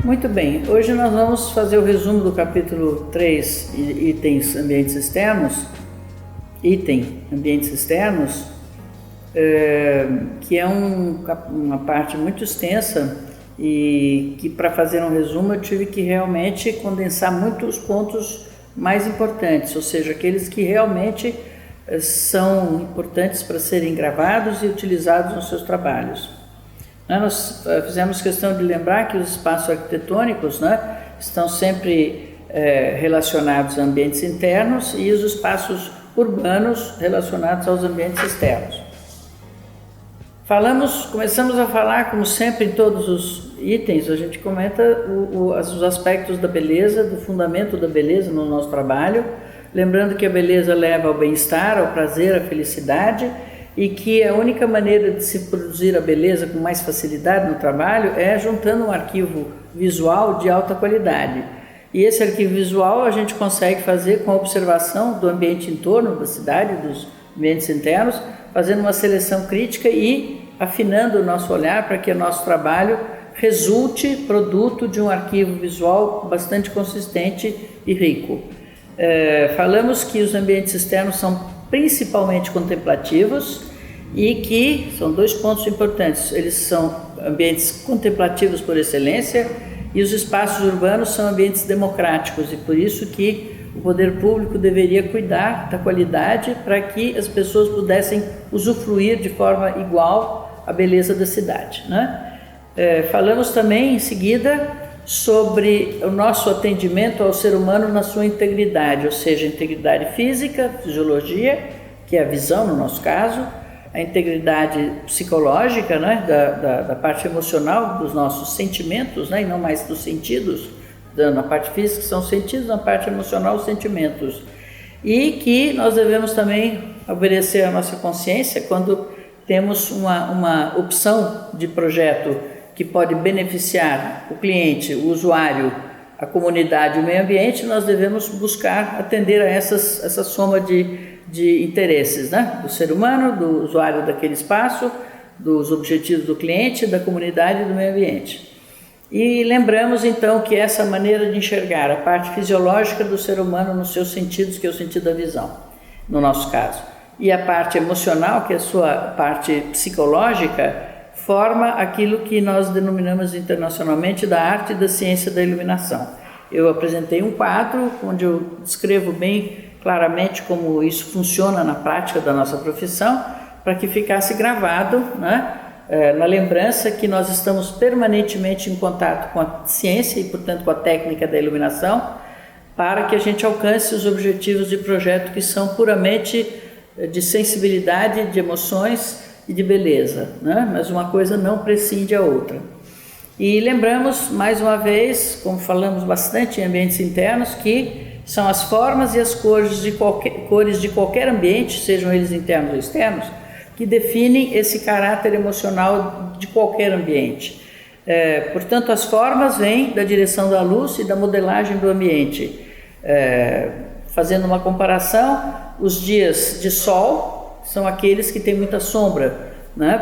Muito bem, hoje nós vamos fazer o resumo do capítulo 3, itens ambientes externos, que é uma parte muito extensa e que, para fazer um resumo, eu tive que realmente condensar muitos pontos mais importantes, ou seja, aqueles que realmente são importantes para serem gravados e utilizados nos seus trabalhos. Nós fizemos questão de lembrar que os espaços arquitetônicos, estão sempre relacionados a ambientes internos e os espaços urbanos relacionados aos ambientes externos. Começamos a falar, como sempre, em todos os itens, a gente comenta os aspectos da beleza, do fundamento da beleza no nosso trabalho, lembrando que a beleza leva ao bem-estar, ao prazer, à felicidade, e que a única maneira de se produzir a beleza com mais facilidade no trabalho é juntando um arquivo visual de alta qualidade. E esse arquivo visual a gente consegue fazer com a observação do ambiente em torno da cidade, dos ambientes internos, fazendo uma seleção crítica e afinando o nosso olhar para que o nosso trabalho resulte produto de um arquivo visual bastante consistente e rico. Falamos que os ambientes externos são principalmente contemplativos e que são dois pontos importantes. Eles são ambientes contemplativos por excelência e os espaços urbanos são ambientes democráticos, e por isso que o poder público deveria cuidar da qualidade para que as pessoas pudessem usufruir de forma igual a beleza da cidade, falamos também em seguida sobre o nosso atendimento ao ser humano na sua integridade, ou seja, integridade física, fisiologia, que é a visão no nosso caso, a integridade psicológica, da parte emocional dos nossos sentimentos, e não mais dos sentidos. Na parte física são sentidos, na parte emocional os sentimentos. E que nós devemos também obedecer à nossa consciência quando temos uma opção de projeto que pode beneficiar o cliente, o usuário, a comunidade e o meio ambiente. Nós devemos buscar atender a essa soma de interesses, do ser humano, do usuário daquele espaço, dos objetivos do cliente, da comunidade e do meio ambiente. E lembramos então que essa maneira de enxergar a parte fisiológica do ser humano nos seus sentidos, que é o sentido da visão, no nosso caso, e a parte emocional, que é a sua parte psicológica, forma aquilo que nós denominamos internacionalmente da arte e da ciência da iluminação. Eu apresentei um quadro onde eu descrevo bem claramente como isso funciona na prática da nossa profissão, para que ficasse gravado, na lembrança que nós estamos permanentemente em contato com a ciência e, portanto, com a técnica da iluminação, para que a gente alcance os objetivos de projeto que são puramente de sensibilidade, de emoções e de beleza, mas uma coisa não prescinde a outra. E lembramos, mais uma vez, como falamos bastante em ambientes internos, que são as formas e as cores de qualquer ambiente, sejam eles internos ou externos, que definem esse caráter emocional de qualquer ambiente. Portanto, as formas vêm da direção da luz e da modelagem do ambiente. Fazendo uma comparação, os dias de sol são aqueles que têm muita sombra,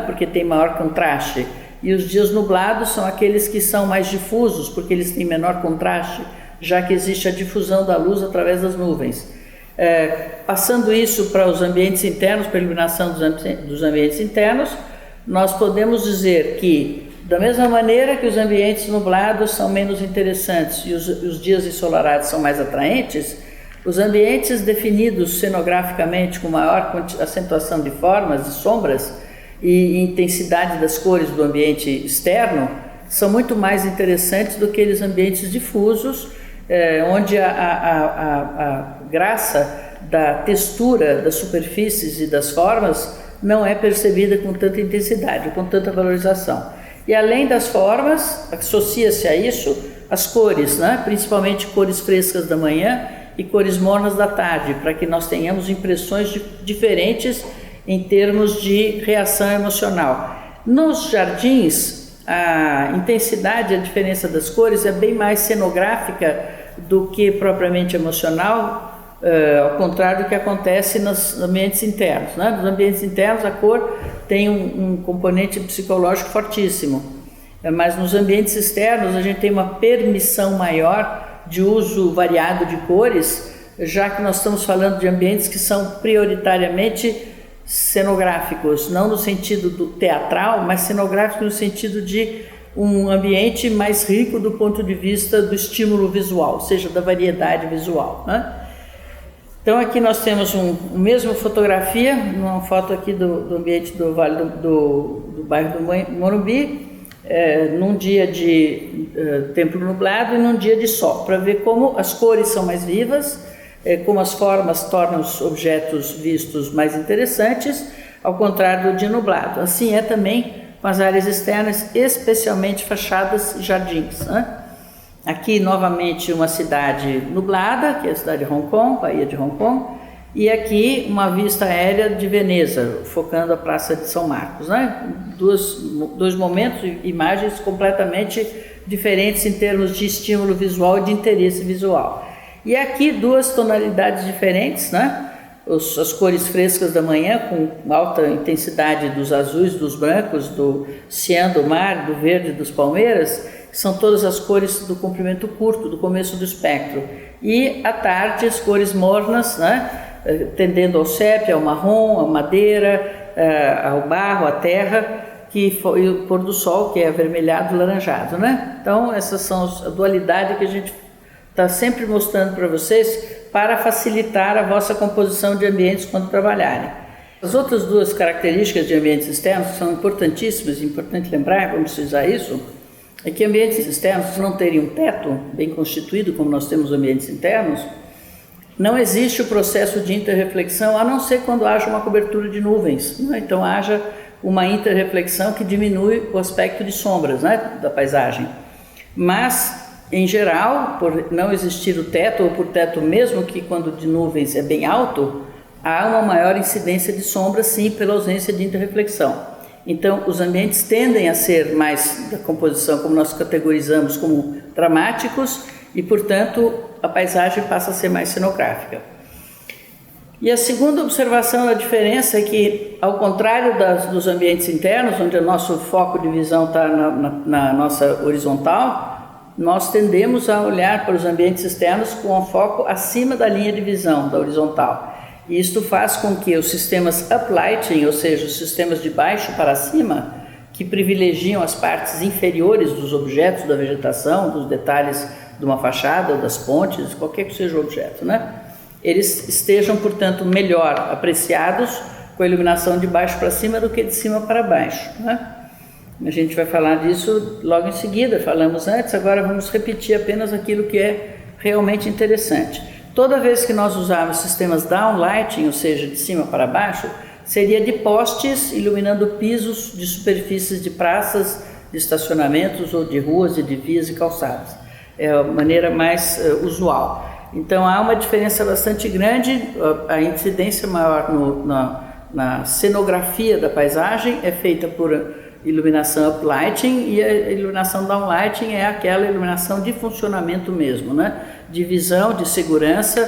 porque tem maior contraste, e os dias nublados são aqueles que são mais difusos, porque eles têm menor contraste, já que existe a difusão da luz através das nuvens. Passando isso para os ambientes internos, para a iluminação dos ambientes internos, nós podemos dizer que, da mesma maneira que os ambientes nublados são menos interessantes e os dias ensolarados são mais atraentes, os ambientes definidos cenograficamente com maior acentuação de formas e sombras e intensidade das cores do ambiente externo são muito mais interessantes do que aqueles ambientes difusos, onde a graça da textura das superfícies e das formas não é percebida com tanta intensidade, com tanta valorização. E além das formas, associa-se a isso as cores, principalmente cores frescas da manhã e cores mornas da tarde, para que nós tenhamos impressões diferentes em termos de reação emocional. Nos jardins, a intensidade, a diferença das cores é bem mais cenográfica do que propriamente emocional, ao contrário do que acontece nos ambientes internos. Nos ambientes internos, a cor tem um componente psicológico fortíssimo. Mas nos ambientes externos a gente tem uma permissão maior de uso variado de cores, já que nós estamos falando de ambientes que são prioritariamente cenográficos, não no sentido do teatral, mas cenográfico no sentido de um ambiente mais rico do ponto de vista do estímulo visual, ou seja, da variedade visual, né? Então aqui nós temos uma mesma fotografia, uma foto aqui do ambiente do Vale do bairro do Morumbi, num dia de tempo nublado e num dia de sol, para ver como as cores são mais vivas, como as formas tornam os objetos vistos mais interessantes, ao contrário do dia nublado. Assim é também com as áreas externas, especialmente fachadas e jardins, né? Aqui novamente uma cidade nublada, que é a cidade de Hong Kong, Baía de Hong Kong, e aqui uma vista aérea de Veneza, focando a Praça de São Marcos, né? Dois momentos, imagens completamente diferentes em termos de estímulo visual e de interesse visual. E aqui duas tonalidades diferentes, né? As cores frescas da manhã, com alta intensidade dos azuis, dos brancos, do cian do mar, do verde dos palmeiras, que são todas as cores do comprimento curto, do começo do espectro. E à tarde as cores mornas, né? Tendendo ao sépia, ao marrom, à madeira, ao barro, à terra, e o pôr do sol, que é avermelhado e laranjado, né? Então essas são a dualidade que a gente está sempre mostrando para vocês para facilitar a vossa composição de ambientes quando trabalharem. As outras duas características de ambientes externos que são importantíssimas, importante lembrar, vamos precisar isso, é que ambientes externos, se não terem um teto bem constituído, como nós temos ambientes internos, não existe o processo de interreflexão, a não ser quando haja uma cobertura de nuvens, né? Então haja uma interreflexão que diminui o aspecto de sombras, né, da paisagem. Mas em geral, por não existir o teto, ou por teto mesmo que quando de nuvens é bem alto, há uma maior incidência de sombra, sim, pela ausência de interreflexão. Então, os ambientes tendem a ser mais da composição, como nós categorizamos, como dramáticos, e, portanto, a paisagem passa a ser mais cenográfica. E a segunda observação da diferença é que, ao contrário dos ambientes internos, onde o nosso foco de visão está na nossa horizontal, nós tendemos a olhar para os ambientes externos com um foco acima da linha de visão, da horizontal. E isto faz com que os sistemas uplighting, ou seja, os sistemas de baixo para cima, que privilegiam as partes inferiores dos objetos da vegetação, dos detalhes de uma fachada ou das pontes, qualquer que seja o objeto, né? Eles estejam, portanto, melhor apreciados com a iluminação de baixo para cima do que de cima para baixo, né? A gente vai falar disso logo em seguida, falamos antes, agora vamos repetir apenas aquilo que é realmente interessante. Toda vez que nós usarmos sistemas downlighting, ou seja, de cima para baixo, seria de postes iluminando pisos de superfícies de praças, de estacionamentos ou de ruas e de vias e calçadas. É a maneira mais usual. Então há uma diferença bastante grande, a incidência maior na cenografia da paisagem é feita por iluminação uplighting, e a iluminação downlighting é aquela iluminação de funcionamento mesmo, né? De visão, de segurança,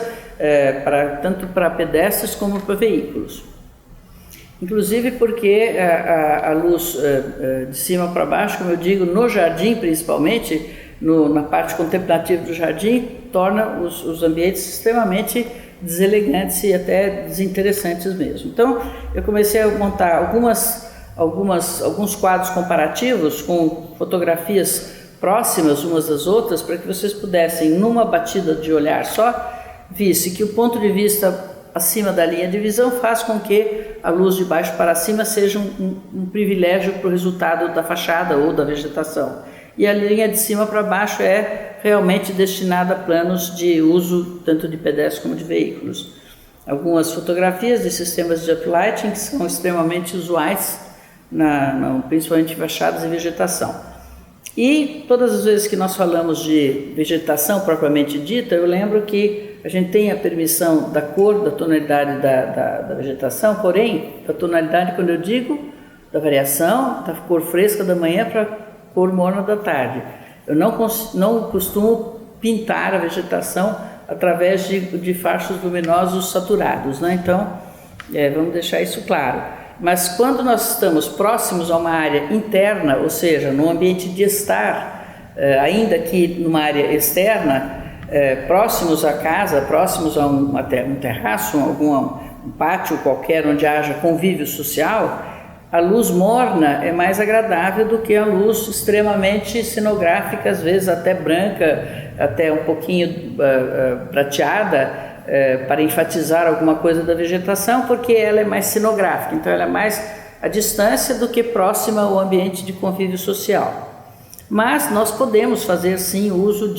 tanto para pedestres como para veículos. Inclusive porque a luz de cima para baixo, como eu digo, no jardim principalmente, na parte contemplativa do jardim, torna os ambientes extremamente deselegantes e até desinteressantes mesmo. Então eu comecei a montar alguns quadros comparativos com fotografias próximas umas das outras, para que vocês pudessem, numa batida de olhar só, visse que o ponto de vista acima da linha de visão faz com que a luz de baixo para cima seja um privilégio para o resultado da fachada ou da vegetação. E a linha de cima para baixo é realmente destinada a planos de uso tanto de pedestres como de veículos. Algumas fotografias de sistemas de uplighting que são extremamente usuais, principalmente em fachadas e vegetação. E todas as vezes que nós falamos de vegetação propriamente dita, eu lembro que a gente tem a permissão da cor, da tonalidade da vegetação, porém, da tonalidade, quando eu digo, da variação, da cor fresca da manhã para a cor morna da tarde. Eu não costumo pintar a vegetação através de fachos luminosos saturados, né? Então, vamos deixar isso claro. Mas quando nós estamos próximos a uma área interna, ou seja, no ambiente de estar, ainda que numa área externa, próximos à casa, próximos a um terraço, um pátio qualquer onde haja convívio social, a luz morna é mais agradável do que a luz extremamente cenográfica, às vezes até branca, até um pouquinho prateada, para enfatizar alguma coisa da vegetação, porque ela é mais cenográfica, então ela é mais à distância do que próxima ao ambiente de convívio social. Mas nós podemos fazer sim uso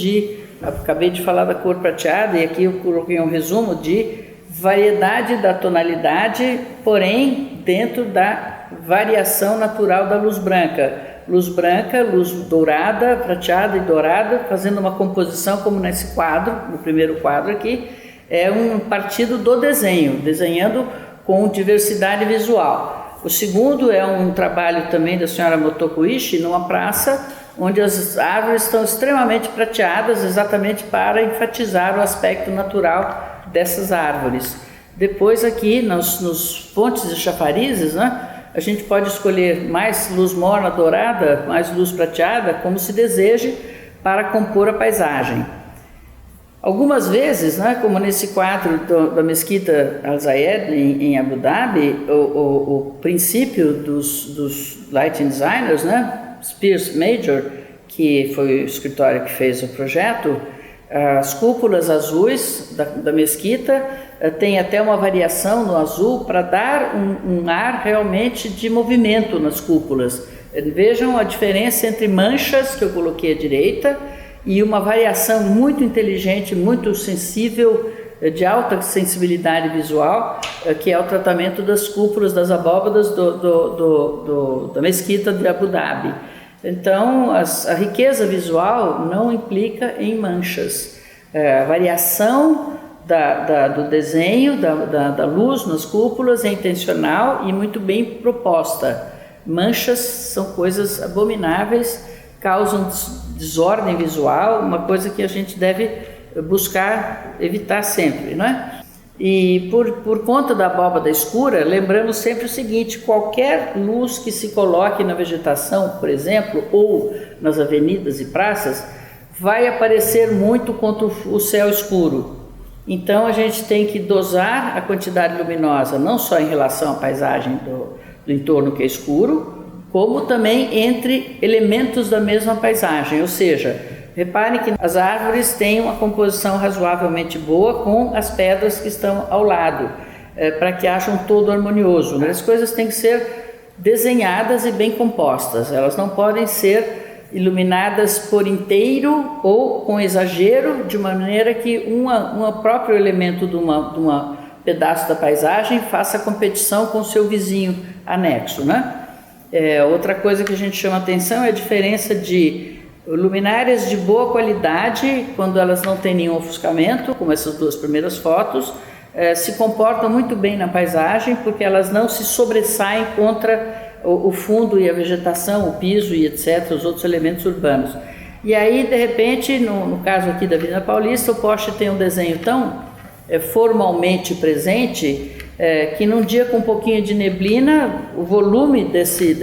acabei de falar da cor prateada, e aqui eu coloquei um resumo de variedade da tonalidade, porém dentro da variação natural da luz branca, luz dourada, prateada e dourada, fazendo uma composição como nesse quadro, no primeiro quadro aqui, é um partido do desenho, desenhando com diversidade visual. O segundo é um trabalho também da senhora Motoko Ishii, numa praça onde as árvores estão extremamente prateadas, exatamente para enfatizar o aspecto natural dessas árvores. Depois aqui, nos pontes e chafarizes, né, a gente pode escolher mais luz morna dourada, mais luz prateada, como se deseje, para compor a paisagem. Algumas vezes, né, como nesse quadro da Mesquita Al-Zayed em Abu Dhabi, o princípio dos lighting designers, né, Spears Major, que foi o escritório que fez o projeto, as cúpulas azuis da mesquita tem até uma variação no azul para dar um ar realmente de movimento nas cúpulas. Vejam a diferença entre manchas, que eu coloquei à direita, e uma variação muito inteligente, muito sensível, de alta sensibilidade visual, que é o tratamento das cúpulas, das abóbadas da mesquita de Abu Dhabi. Então, a riqueza visual não implica em manchas. A variação do desenho, da luz nas cúpulas é intencional e muito bem proposta. Manchas são coisas abomináveis, causam desordem visual, uma coisa que a gente deve buscar evitar sempre, não é? E por conta da abóbada escura, lembramos sempre o seguinte: qualquer luz que se coloque na vegetação, por exemplo, ou nas avenidas e praças, vai aparecer muito contra o céu escuro. Então a gente tem que dosar a quantidade luminosa, não só em relação à paisagem do entorno que é escuro, como também entre elementos da mesma paisagem, ou seja, reparem que as árvores têm uma composição razoavelmente boa com as pedras que estão ao lado, para que haja um todo harmonioso. As coisas têm que ser desenhadas e bem compostas, elas não podem ser iluminadas por inteiro ou com exagero, de maneira que um próprio elemento de uma pedaço da paisagem faça competição com o seu vizinho anexo, né? Outra coisa que a gente chama atenção é a diferença de luminárias de boa qualidade, quando elas não têm nenhum ofuscamento, como essas duas primeiras fotos, se comportam muito bem na paisagem, porque elas não se sobressaem contra o fundo e a vegetação, o piso e etc., os outros elementos urbanos. E aí, de repente, no caso aqui da Avenida Paulista, o poste tem um desenho tão formalmente presente, que num dia com um pouquinho de neblina, o volume desse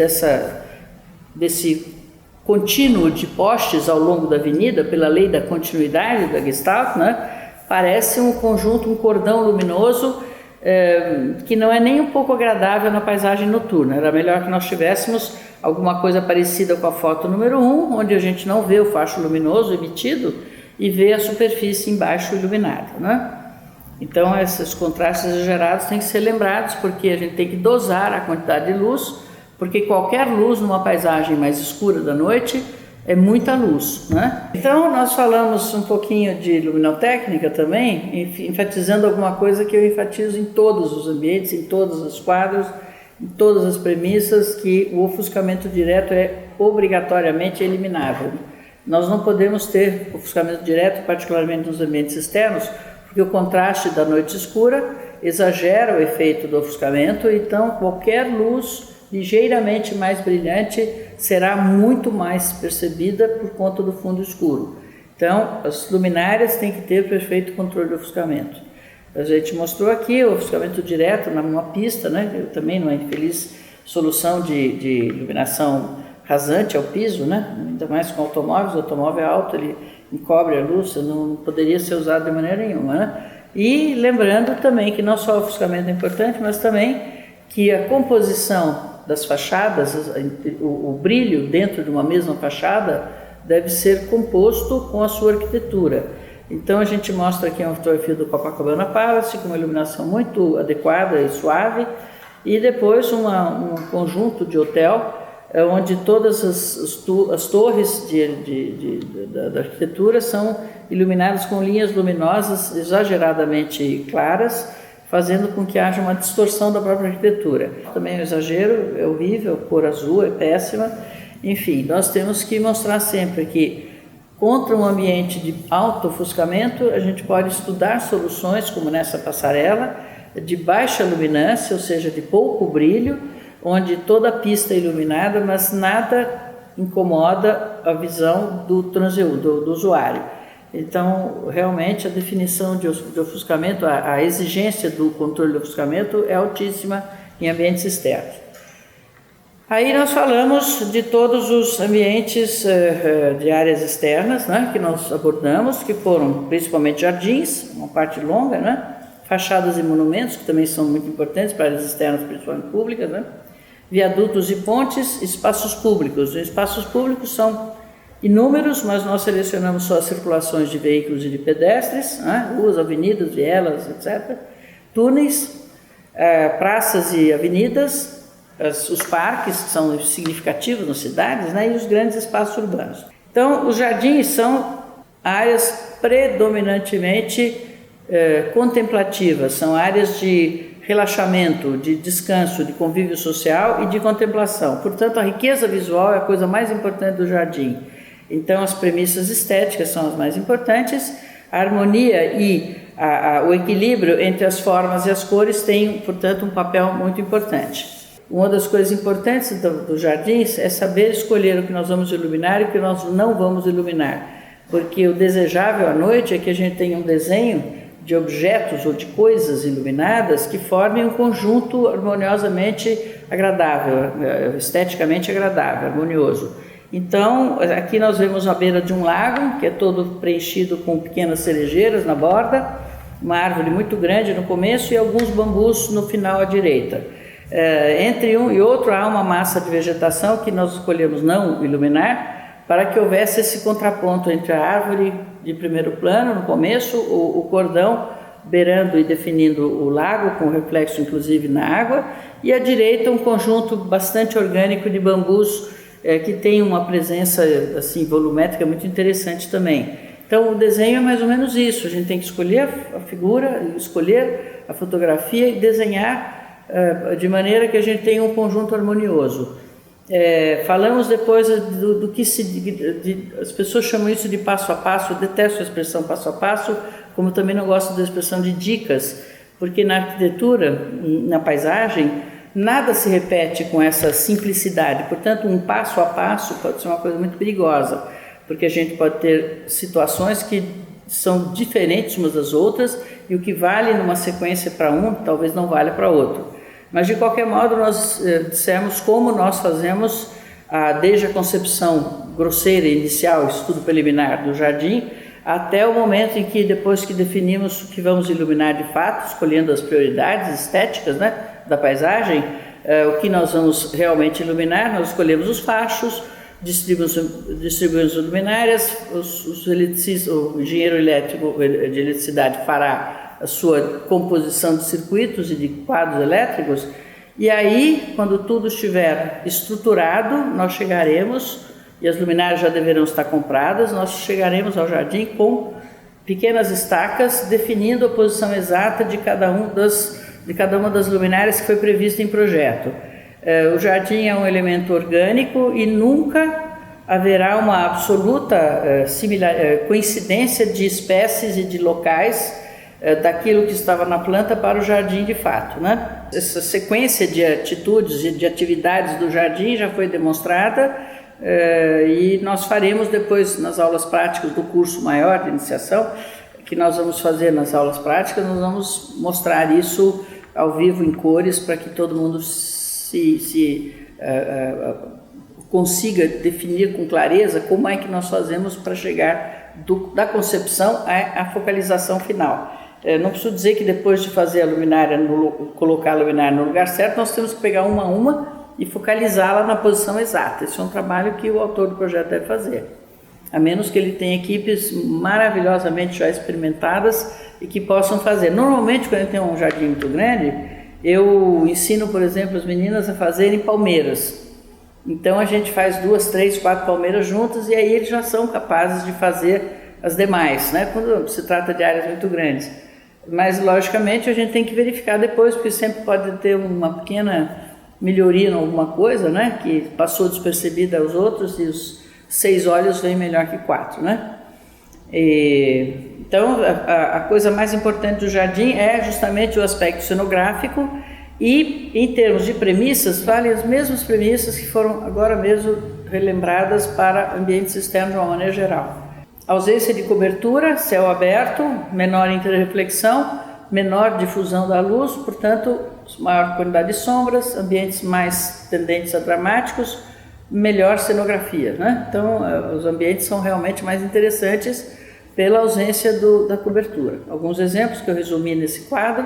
contínuo de postes ao longo da avenida, pela lei da continuidade da Gestalt, né, parece um conjunto, um cordão luminoso, que não é nem um pouco agradável na paisagem noturna. Era melhor que nós tivéssemos alguma coisa parecida com a foto número 1, onde a gente não vê o facho luminoso emitido e vê a superfície embaixo iluminada, né? Então, esses contrastes exagerados têm que ser lembrados, porque a gente tem que dosar a quantidade de luz, porque qualquer luz numa paisagem mais escura da noite é muita luz, né? Então, nós falamos um pouquinho de luminotécnica também, enfatizando alguma coisa que eu enfatizo em todos os ambientes, em todos os quadros, em todas as premissas, que o ofuscamento direto é obrigatoriamente eliminável. Nós não podemos ter ofuscamento direto, particularmente nos ambientes externos, porque o contraste da noite escura exagera o efeito do ofuscamento, então qualquer luz ligeiramente mais brilhante será muito mais percebida por conta do fundo escuro. Então, as luminárias têm que ter perfeito controle do ofuscamento. A gente mostrou aqui o ofuscamento direto numa pista, né? Também numa infeliz solução de iluminação rasante ao piso, né? Ainda mais com automóveis, o automóvel é alto, ele encobre a luz, não poderia ser usado de maneira nenhuma, né? E lembrando também que não só o ofuscamento é importante, mas também que a composição das fachadas, o brilho dentro de uma mesma fachada deve ser composto com a sua arquitetura. Então a gente mostra aqui uma fotografia do Copacabana Palace com uma iluminação muito adequada e suave, e depois um conjunto de hotel onde todas as torres da arquitetura são iluminadas com linhas luminosas exageradamente claras, fazendo com que haja uma distorção da própria arquitetura. Também é um exagero, é horrível, a cor azul é péssima. Enfim, nós temos que mostrar sempre que contra um ambiente de alto ofuscamento, a gente pode estudar soluções, como nessa passarela, de baixa luminância, ou seja, de pouco brilho, onde toda a pista é iluminada, mas nada incomoda a visão do transeunte, do usuário. Então, realmente, a definição de ofuscamento, a exigência do controle do ofuscamento é altíssima em ambientes externos. Aí nós falamos de todos os ambientes de áreas externas, né, que nós abordamos, que foram principalmente jardins, uma parte longa, né, fachadas e monumentos, que também são muito importantes para áreas externas, principalmente públicas, né, viadutos e pontes, espaços públicos. Os espaços públicos são inúmeros, mas nós selecionamos só as circulações de veículos e de pedestres, né, ruas, avenidas, vielas, etc., túneis, praças e avenidas, os parques, que são significativos nas cidades, né, e os grandes espaços urbanos. Então, os jardins são áreas predominantemente contemplativas, são áreas de relaxamento, de descanso, de convívio social e de contemplação. Portanto, a riqueza visual é a coisa mais importante do jardim. Então, as premissas estéticas são as mais importantes, a harmonia e o equilíbrio entre as formas e as cores tem, portanto, um papel muito importante. Uma das coisas importantes dos jardins é saber escolher o que nós vamos iluminar e o que nós não vamos iluminar, porque o desejável à noite é que a gente tenha um desenho de objetos ou de coisas iluminadas que formem um conjunto harmoniosamente agradável, esteticamente agradável, harmonioso. Então, aqui nós vemos a beira de um lago, que é todo preenchido com pequenas cerejeiras na borda, uma árvore muito grande no começo e alguns bambus no final à direita. Entre um e outro há uma massa de vegetação que nós escolhemos não iluminar para que houvesse esse contraponto entre a árvore de primeiro plano no começo, o cordão beirando e definindo o lago, com reflexo inclusive na água, e à direita um conjunto bastante orgânico de bambus que tem uma presença assim volumétrica muito interessante também. Então o desenho é mais ou menos isso, a gente tem que escolher a figura, escolher a fotografia e desenhar de maneira que a gente tenha um conjunto harmonioso. Falamos depois do que as pessoas chamam isso de passo a passo. Eu detesto a expressão passo a passo, como também não gosto da expressão de dicas, porque na arquitetura, na paisagem, nada se repete com essa simplicidade. Portanto, um passo a passo pode ser uma coisa muito perigosa, porque a gente pode ter situações que são diferentes umas das outras e o que vale numa sequência para um, talvez não valha para outro. Mas, de qualquer modo, nós dissemos como nós fazemos desde a concepção grosseira inicial, estudo preliminar do jardim, até o momento em que, depois que definimos o que vamos iluminar de fato, escolhendo as prioridades estéticas, né, da paisagem, o que nós vamos realmente iluminar, nós escolhemos os fachos, distribuímos as luminárias, o engenheiro elétrico de eletricidade fará a sua composição de circuitos e de quadros elétricos, e aí, quando tudo estiver estruturado, nós chegaremos, e as luminárias já deverão estar compradas, nós chegaremos ao jardim com pequenas estacas definindo a posição exata de cada uma das luminárias que foi prevista em projeto. O jardim é um elemento orgânico e nunca haverá uma absoluta coincidência de espécies e de locais daquilo que estava na planta para o jardim de fato, né? Essa sequência de atitudes e de atividades do jardim já foi demonstrada e nós faremos depois nas aulas práticas do curso maior de iniciação, que nós vamos fazer nas aulas práticas, nós vamos mostrar isso ao vivo em cores para que todo mundo consiga definir com clareza como é que nós fazemos para chegar da concepção à focalização final. Não preciso dizer que depois de fazer a luminária, colocar a luminária no lugar certo, nós temos que pegar uma a uma e focalizá-la na posição exata. Esse é um trabalho que o autor do projeto deve fazer, a menos que ele tenha equipes maravilhosamente já experimentadas e que possam fazer. Normalmente, quando tem um jardim muito grande, eu ensino, por exemplo, as meninas a fazerem palmeiras. Então a gente faz 2, 3, 4 palmeiras juntas e aí eles já são capazes de fazer as demais, né? Quando se trata de áreas muito grandes. Mas logicamente a gente tem que verificar depois, porque sempre pode ter uma pequena melhoria em alguma coisa, né? Que passou despercebida aos outros e os 6 olhos vêm melhor que 4, né? Então a coisa mais importante do jardim é justamente o aspecto cenográfico. E, em termos de premissas, valem as mesmas premissas que foram agora mesmo relembradas para ambientes externos de uma maneira geral. Ausência de cobertura, céu aberto, menor interreflexão, menor difusão da luz, portanto, maior quantidade de sombras, ambientes mais tendentes a dramáticos, melhor cenografia, né? Então, os ambientes são realmente mais interessantes pela ausência da cobertura. Alguns exemplos que eu resumi nesse quadro,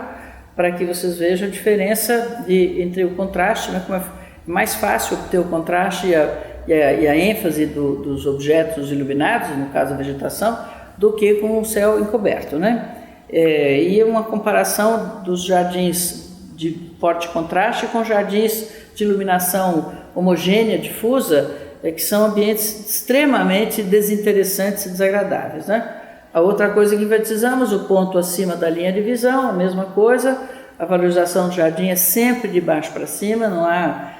para que vocês vejam a diferença entre o contraste, né, como é mais fácil obter o contraste e a ênfase dos objetos iluminados, no caso a vegetação, do que com o céu encoberto, né? E uma comparação dos jardins de forte contraste com jardins de iluminação homogênea, difusa, que são ambientes extremamente desinteressantes e desagradáveis, né? A outra coisa que enfatizamos, o ponto acima da linha de visão, a mesma coisa, a valorização do jardim é sempre de baixo para cima, não há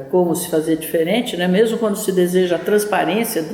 como se fazer diferente, né? Mesmo quando se deseja a transparência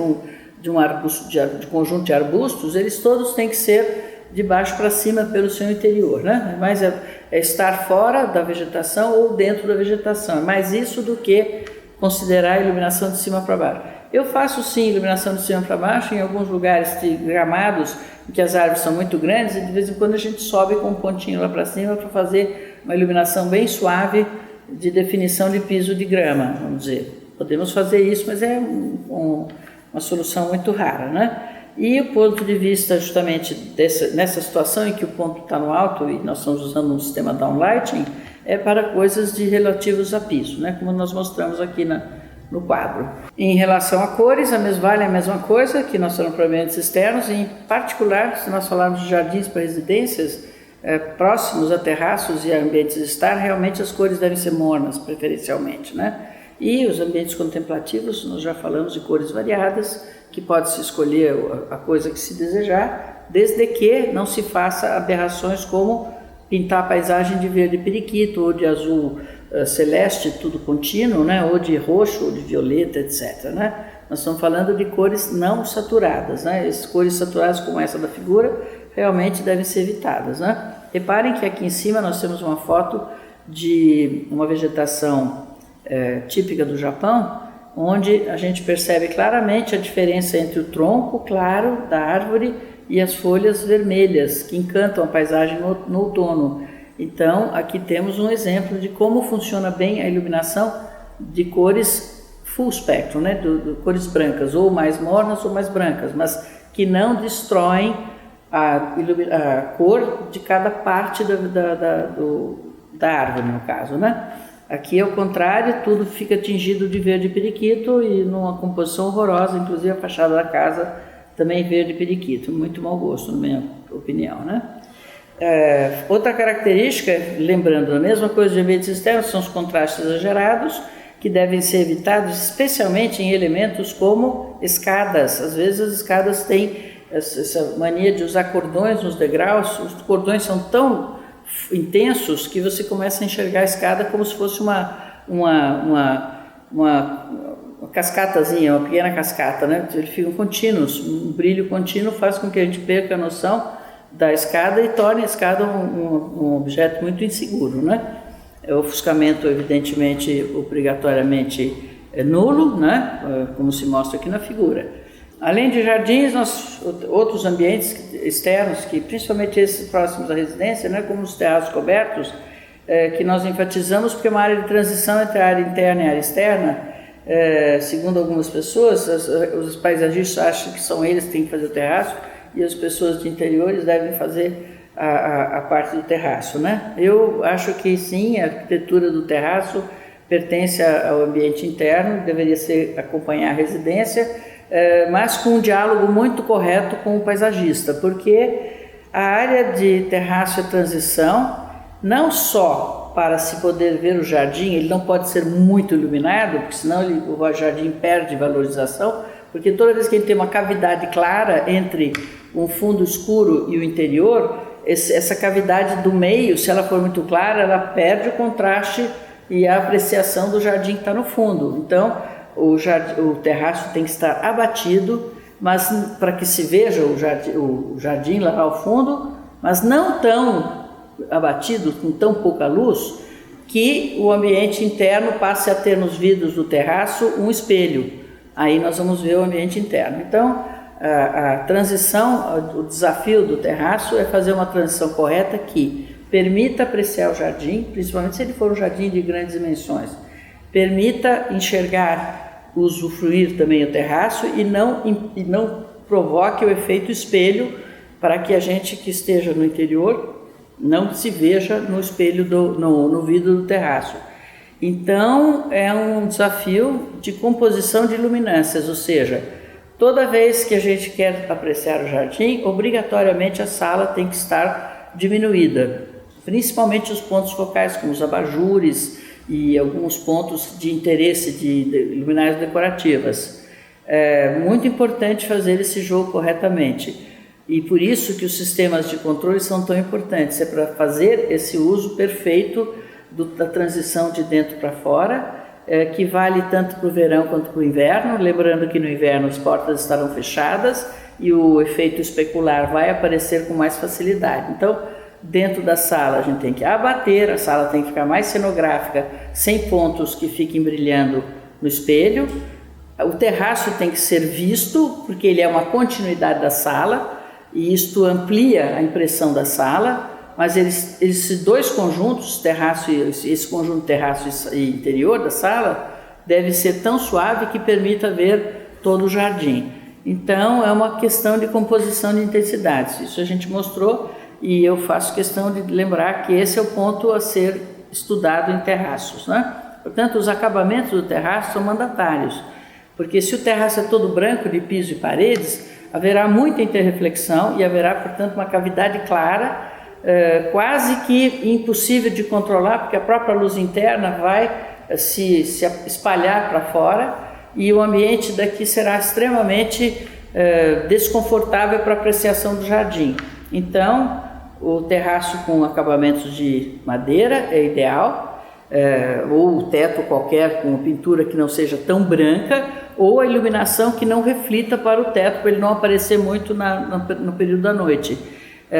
de um arbusto, de conjunto de arbustos, eles todos têm que ser de baixo para cima pelo seu interior, né? Mas é estar fora da vegetação ou dentro da vegetação, é mais isso do que considerar a iluminação de cima para baixo. Eu faço sim iluminação de cima para baixo em alguns lugares de gramados em que as árvores são muito grandes e de vez em quando a gente sobe com um pontinho lá para cima para fazer uma iluminação bem suave de definição de piso de grama, vamos dizer. Podemos fazer isso, mas é uma solução muito rara, né? E o ponto de vista justamente nessa situação em que o ponto está no alto e nós estamos usando um sistema downlighting, é para coisas relativos a piso, né? Como nós mostramos aqui no quadro. Em relação a cores, vale a mesma coisa que nós falamos para ambientes externos, em particular, se nós falarmos de jardins para residências, próximos a terraços e a ambientes de estar, realmente as cores devem ser mornas, preferencialmente, né? E os ambientes contemplativos, nós já falamos de cores variadas, que pode-se escolher a coisa que se desejar, desde que não se faça aberrações como pintar a paisagem de verde periquito ou de azul celeste, tudo contínuo, né? Ou de roxo ou de violeta, etc., né? Nós estamos falando de cores não saturadas, né? As cores saturadas como essa da figura realmente devem ser evitadas, né? Reparem que aqui em cima nós temos uma foto de uma vegetação típica do Japão, onde a gente percebe claramente a diferença entre o tronco claro da árvore e as folhas vermelhas, que encantam a paisagem no outono. Então, aqui temos um exemplo de como funciona bem a iluminação de cores full spectrum, né? de cores brancas, ou mais mornas ou mais brancas, mas que não destroem a cor de cada parte da árvore, no caso, né? Aqui é o contrário, tudo fica tingido de verde periquito e numa composição horrorosa, inclusive a fachada da casa também verde periquito, muito mau gosto, na minha opinião, né? Outra característica, lembrando a mesma coisa de ambientes externos, são os contrastes exagerados, que devem ser evitados, especialmente em elementos como escadas. Às vezes as escadas têm essa mania de usar cordões nos degraus, os cordões são tão intensos que você começa a enxergar a escada como se fosse uma cascatazinha, uma pequena cascata, né? Eles ficam contínuos, um brilho contínuo faz com que a gente perca a noção da escada e torne a escada um objeto muito inseguro, né? O ofuscamento, evidentemente, obrigatoriamente nulo, né? Como se mostra aqui na figura. Além de jardins, outros ambientes externos, que principalmente esses próximos à residência, né, como os terraços cobertos, que nós enfatizamos porque é uma área de transição entre a área interna e a área externa. Segundo algumas pessoas, os paisagistas acham que são eles que têm que fazer o terraço e as pessoas de interiores devem fazer a parte do terraço, né? Eu acho que sim, a arquitetura do terraço pertence ao ambiente interno, deveria acompanhar a residência, mas com um diálogo muito correto com o paisagista, porque a área de terraço é transição, não só para se poder ver o jardim, ele não pode ser muito iluminado, porque senão o jardim perde valorização, porque toda vez que ele tem uma cavidade clara entre um fundo escuro e o interior, essa cavidade do meio, se ela for muito clara, ela perde o contraste e a apreciação do jardim que está no fundo. Então, o terraço tem que estar abatido, mas para que se veja o jardim lá ao fundo, mas não tão abatido, com tão pouca luz, que o ambiente interno passe a ter nos vidros do terraço um espelho. Aí nós vamos ver o ambiente interno. Então, a transição, o desafio do terraço é fazer uma transição correta que permita apreciar o jardim, principalmente se ele for um jardim de grandes dimensões, permita enxergar, usufruir também o terraço e não provoque o efeito espelho para que a gente que esteja no interior não se veja no espelho, no vidro do terraço. Então, é um desafio de composição de luminâncias, ou seja, toda vez que a gente quer apreciar o jardim, obrigatoriamente a sala tem que estar diminuída, principalmente os pontos focais, como os abajures e alguns pontos de interesse de luminárias decorativas. É muito importante fazer esse jogo corretamente. E por isso que os sistemas de controle são tão importantes, é para fazer esse uso perfeito da transição de dentro para fora, que vale tanto para o verão quanto para o inverno, lembrando que no inverno as portas estarão fechadas e o efeito especular vai aparecer com mais facilidade. Então, dentro da sala a gente tem que abater, a sala tem que ficar mais cenográfica, sem pontos que fiquem brilhando no espelho. O terraço tem que ser visto, porque ele é uma continuidade da sala, e isto amplia a impressão da sala, mas esses dois conjuntos, terraço e esse conjunto terraço e interior da sala, deve ser tão suave que permita ver todo o jardim. Então, é uma questão de composição de intensidades. Isso a gente mostrou e eu faço questão de lembrar que esse é o ponto a ser estudado em terraços, né? Portanto, os acabamentos do terraço são mandatários, porque se o terraço é todo branco de piso e paredes, haverá muita interreflexão e haverá, portanto, uma cavidade clara, quase que impossível de controlar, porque a própria luz interna vai se espalhar para fora e o ambiente daqui será extremamente desconfortável para a apreciação do jardim. Então, o terraço com acabamentos de madeira é ideal, ou o teto qualquer com pintura que não seja tão branca, ou a iluminação que não reflita para o teto, para ele não aparecer muito no período da noite.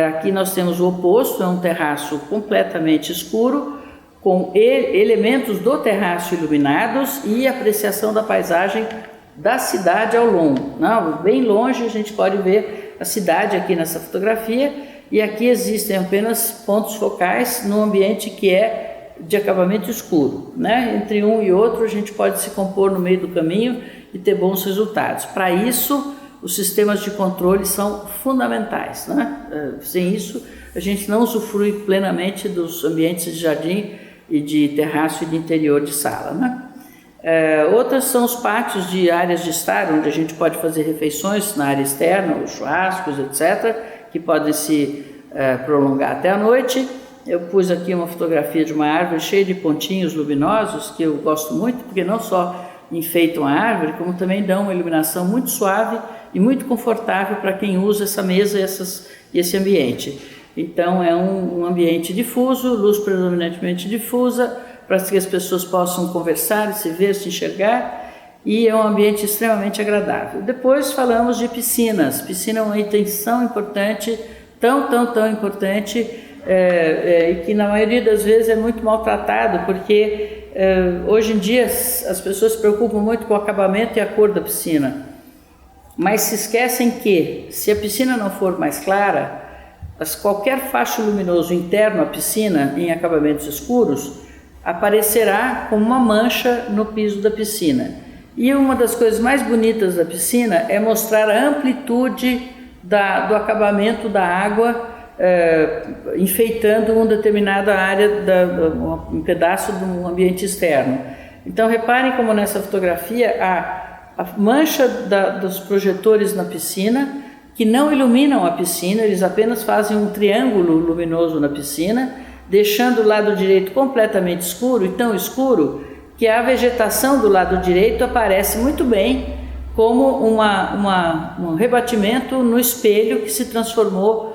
Aqui nós temos o oposto, é um terraço completamente escuro, com elementos do terraço iluminados e apreciação da paisagem da cidade ao longo. Bem longe a gente pode ver a cidade aqui nessa fotografia, e aqui existem apenas pontos focais no ambiente que é de acabamento escuro, né? Entre um e outro a gente pode se compor no meio do caminho e ter bons resultados. Para isso, os sistemas de controle são fundamentais, né? Sem isso, a gente não usufrui plenamente dos ambientes de jardim e de terraço e de interior de sala, né? Outras são os pátios de áreas de estar, onde a gente pode fazer refeições na área externa, os churrascos, etc., que podem se prolongar até a noite. Eu pus aqui uma fotografia de uma árvore cheia de pontinhos luminosos, que eu gosto muito, porque não só enfeitam a árvore, como também dão uma iluminação muito suave e muito confortável para quem usa essa mesa e esse ambiente. Então, é um ambiente difuso, luz predominantemente difusa, para que as pessoas possam conversar, se ver, se enxergar, e é um ambiente extremamente agradável. Depois falamos de piscinas. Piscina é uma intenção importante, tão importante, e que na maioria das vezes é muito maltratado, porque hoje em dia as pessoas se preocupam muito com o acabamento e a cor da piscina. mas se esquecem que, se a piscina não for mais clara, qualquer facho luminoso interno à piscina, em acabamentos escuros, aparecerá como uma mancha no piso da piscina. E uma das coisas mais bonitas da piscina é mostrar a amplitude do acabamento da água, enfeitando uma determinada área, um pedaço do ambiente externo. Então reparem como nessa fotografia a mancha dos projetores na piscina, que não iluminam a piscina, eles apenas fazem um triângulo luminoso na piscina, deixando o lado direito completamente escuro, e tão escuro que a vegetação do lado direito aparece muito bem como um rebatimento no espelho que se transformou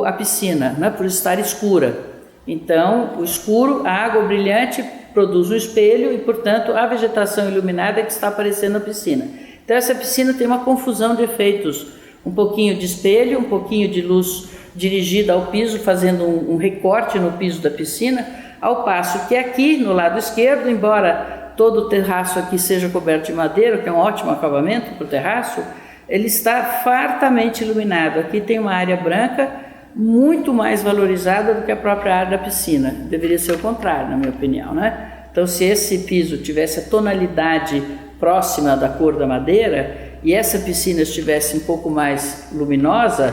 a piscina, né, por estar escura. Então, o escuro, a água brilhante produz um espelho e, portanto, a vegetação iluminada é que está aparecendo na piscina. Então, essa piscina tem uma confusão de efeitos, um pouquinho de espelho, um pouquinho de luz dirigida ao piso, fazendo um recorte no piso da piscina, ao passo que aqui, no lado esquerdo, embora todo o terraço aqui seja coberto de madeira, que é um ótimo acabamento para o terraço, ele está fartamente iluminado. Aqui tem uma área branca muito mais valorizada do que a própria área da piscina. Deveria ser o contrário, na minha opinião, né? Então, se esse piso tivesse a tonalidade próxima da cor da madeira e essa piscina estivesse um pouco mais luminosa,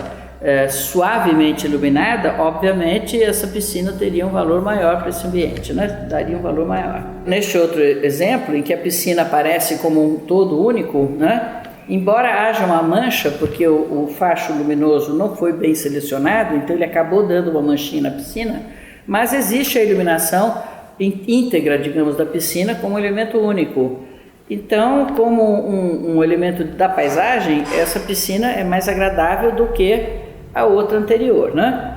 suavemente iluminada, obviamente essa piscina teria um valor maior para esse ambiente, né? Daria um valor maior. Neste outro exemplo, em que a piscina aparece como um todo único, né? Embora haja uma mancha, porque o facho luminoso não foi bem selecionado, então ele acabou dando uma manchinha na piscina, mas existe a iluminação íntegra, digamos, da piscina como um elemento único. Então, como um elemento da paisagem, essa piscina é mais agradável do que a outra anterior, né?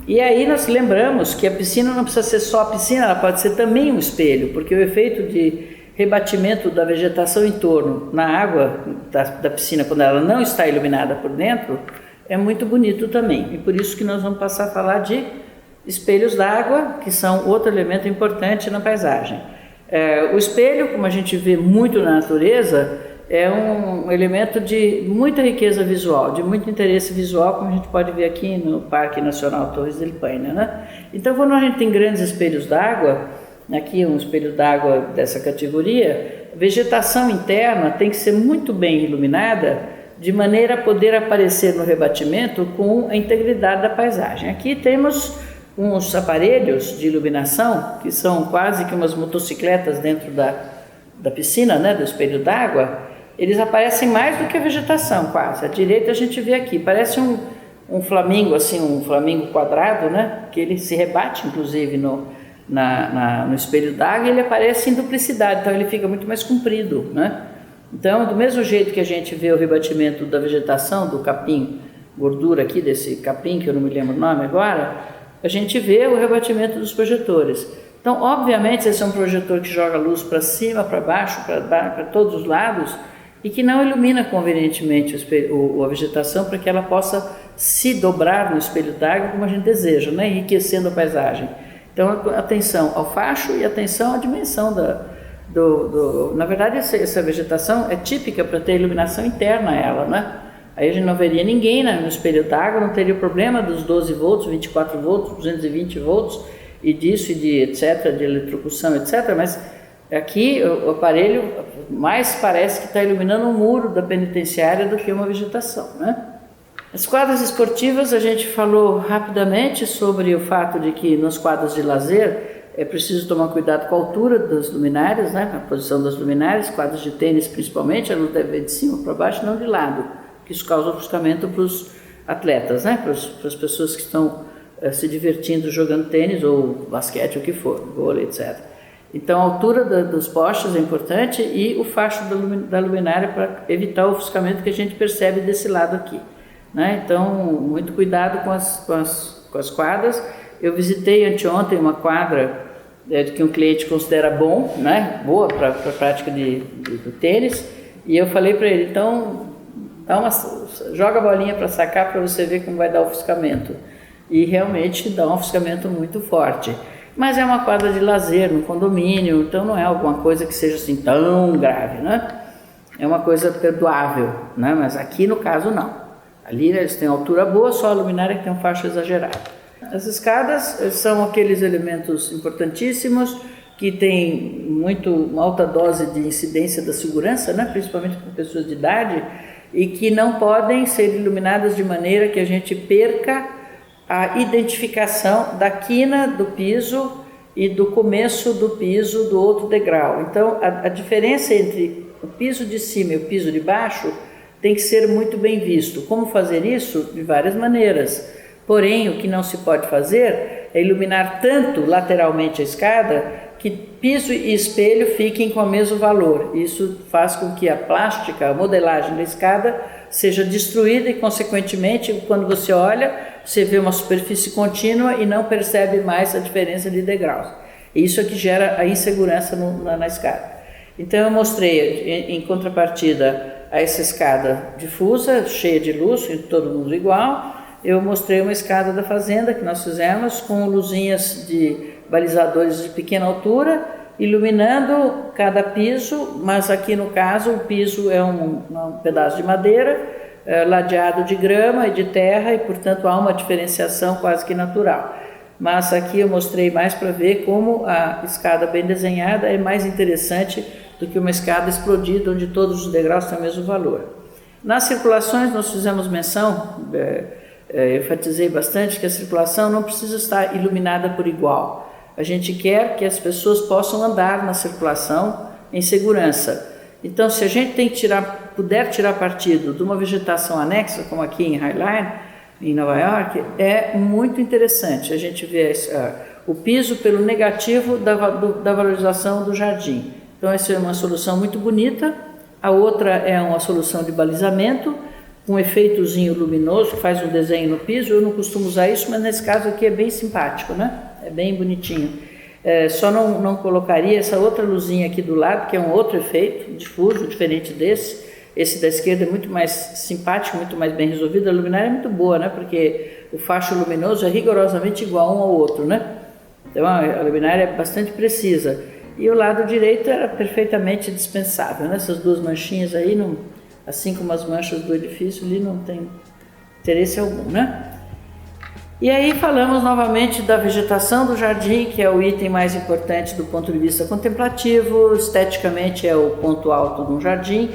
E aí nós lembramos que a piscina não precisa ser só a piscina, ela pode ser também um espelho, porque o efeito de rebatimento da vegetação em torno na água da piscina, quando ela não está iluminada por dentro, é muito bonito também. E por isso que nós vamos passar a falar de espelhos d'água, que são outro elemento importante na paisagem. O espelho, como a gente vê muito na natureza, é um elemento de muita riqueza visual, de muito interesse visual, como a gente pode ver aqui no Parque Nacional Torres del Paine, né? Então, quando a gente tem grandes espelhos d'água, aqui um espelho d'água dessa categoria, a vegetação interna tem que ser muito bem iluminada, de maneira a poder aparecer no rebatimento com a integridade da paisagem. Aqui temos uns aparelhos de iluminação, que são quase que umas motocicletas dentro da piscina, né, do espelho d'água. Eles aparecem mais do que a vegetação, quase. À direita a gente vê aqui, parece um flamingo, assim, um flamingo quadrado, né, que ele se rebate, inclusive, no espelho d'água, e ele aparece em duplicidade, então ele fica muito mais comprido, né. Então, do mesmo jeito que a gente vê o rebatimento da vegetação, do capim, gordura aqui desse capim, que eu não me lembro o nome agora, a gente vê o rebatimento dos projetores. Então, obviamente, esse é um projetor que joga luz para cima, para baixo, para todos os lados, e que não ilumina convenientemente a vegetação para que ela possa se dobrar no espelho d'água como a gente deseja, né? Enriquecendo a paisagem. Então, atenção ao facho e atenção à dimensão na verdade, essa vegetação é típica para ter iluminação interna ela, né? Aí a gente não veria ninguém no espelho d'água, não teria o problema dos 12 volts, 24 volts, 220 volts, e disso, e de etc., de eletrocução, etc., mas aqui o aparelho mais parece que está iluminando um muro da penitenciária do que uma vegetação, né? As quadras esportivas, a gente falou rapidamente sobre o fato de que nas quadras de lazer é preciso tomar cuidado com a altura das luminárias, né? A posição das luminárias, quadras de tênis principalmente, a luz deve vir de cima para baixo, não de lado, que isso causa ofuscamento para os atletas, né? Para as pessoas que estão se divertindo jogando tênis ou basquete, o que for, vôlei, etc. Então, a altura dos postes é importante e o facho da luminária para evitar o ofuscamento que a gente percebe desse lado aqui, né? Então, muito cuidado com as quadras. Eu visitei anteontem uma quadra que um cliente considera né? Boa para a prática do tênis, e eu falei para ele, então, joga a bolinha para sacar para você ver como vai dar o ofuscamento. E realmente dá um ofuscamento muito forte. Mas é uma quadra de lazer, no condomínio, então não é alguma coisa que seja assim tão grave, né? é uma coisa perdoável, né? Mas aqui no caso não. Ali eles têm altura boa, só a luminária que tem um facho exagerado. As escadas são aqueles elementos importantíssimos que têm uma alta dose de incidência da segurança, né? Principalmente para pessoas de idade, e que não podem ser iluminadas de maneira que a gente perca a identificação da quina do piso e do começo do piso do outro degrau. Então, a diferença entre o piso de cima e o piso de baixo tem que ser muito bem visto. Como fazer isso? De várias maneiras. Porém, o que não se pode fazer é iluminar tanto lateralmente a escada que piso e espelho fiquem com o mesmo valor. Isso faz com que a plástica, a modelagem da escada seja destruída e, consequentemente, quando você olha, você vê uma superfície contínua e não percebe mais a diferença de degraus. Isso é que gera a insegurança na escada. Então eu mostrei, em contrapartida a essa escada difusa, cheia de luz, todo mundo igual, eu mostrei uma escada da fazenda que nós fizemos com luzinhas de balizadores de pequena altura, iluminando cada piso, mas aqui no caso o piso é um pedaço de madeira, ladeado de grama e de terra, e portanto há uma diferenciação quase que natural. Mas aqui eu mostrei mais para ver como a escada bem desenhada é mais interessante do que uma escada explodida onde todos os degraus têm o mesmo valor. Nas circulações nós fizemos menção, enfatizei bastante que a circulação não precisa estar iluminada por igual. A gente quer que as pessoas possam andar na circulação em segurança. Então, se a gente puder tirar partido de uma vegetação anexa, como aqui em Highline, em Nova York, é muito interessante. A gente vê o piso pelo negativo da valorização do jardim. Então, essa é uma solução muito bonita. A outra é uma solução de balizamento, um efeitozinho luminoso, que faz um desenho no piso. Eu não costumo usar isso, mas nesse caso aqui é bem simpático, né? É bem bonitinho. Só não colocaria essa outra luzinha aqui do lado, que é um outro efeito difuso, diferente desse. Esse da esquerda é muito mais simpático, muito mais bem resolvido. A luminária é muito boa, né? Porque o facho luminoso é rigorosamente igual um ao outro, né? Então a luminária é bastante precisa. E o lado direito era perfeitamente dispensável, né? Essas duas manchinhas aí, assim como as manchas do edifício, ali não tem interesse algum, né? E aí falamos novamente da vegetação do jardim, que é o item mais importante do ponto de vista contemplativo, esteticamente é o ponto alto de um jardim,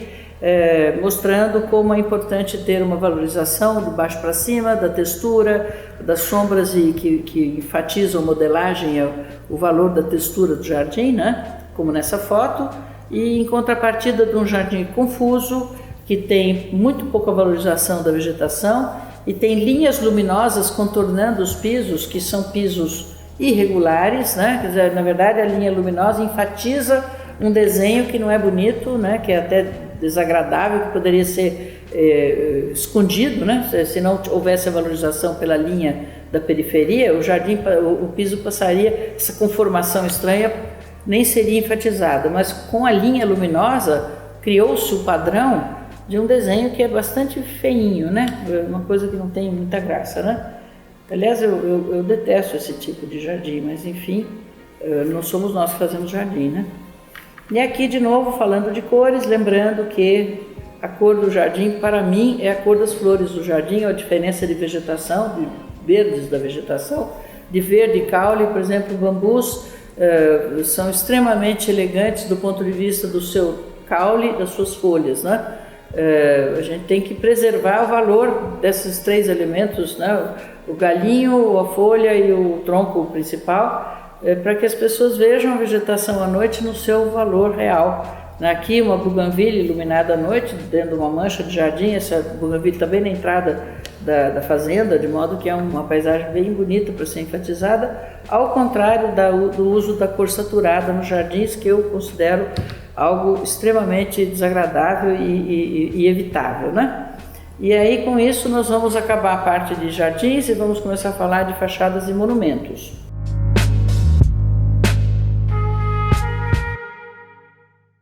mostrando como é importante ter uma valorização de baixo para cima, da textura, das sombras e que enfatizam a modelagem, o valor da textura do jardim, né? Como nessa foto, e em contrapartida de um jardim confuso, que tem muito pouca valorização da vegetação, e tem linhas luminosas contornando os pisos, que são pisos irregulares, né? Quer dizer, na verdade a linha luminosa enfatiza um desenho que não é bonito, né? Que é até desagradável, que poderia ser escondido, né? Se não houvesse a valorização pela linha da periferia, o piso passaria, essa conformação estranha nem seria enfatizada, mas com a linha luminosa criou-se o padrão de um desenho que é bastante feinho, né? Uma coisa que não tem muita graça, né? Aliás, eu detesto esse tipo de jardim, mas enfim, não somos nós que fazemos jardim, né? E aqui de novo falando de cores, lembrando que a cor do jardim para mim é a cor das flores do jardim, a diferença de vegetação, de verdes da vegetação, de verde caule, por exemplo, bambus são extremamente elegantes do ponto de vista do seu caule, das suas folhas, né? A gente tem que preservar o valor desses três elementos, né? O galinho, a folha e o tronco principal, para que as pessoas vejam a vegetação à noite no seu valor real. Aqui uma buganvília iluminada à noite, dentro de uma mancha de jardim, essa buganvília está bem na entrada da fazenda, de modo que é uma paisagem bem bonita para ser enfatizada, ao contrário do uso da cor saturada nos jardins, que eu considero algo extremamente desagradável e evitável, né? E aí com isso nós vamos acabar a parte de jardins e vamos começar a falar de fachadas e monumentos.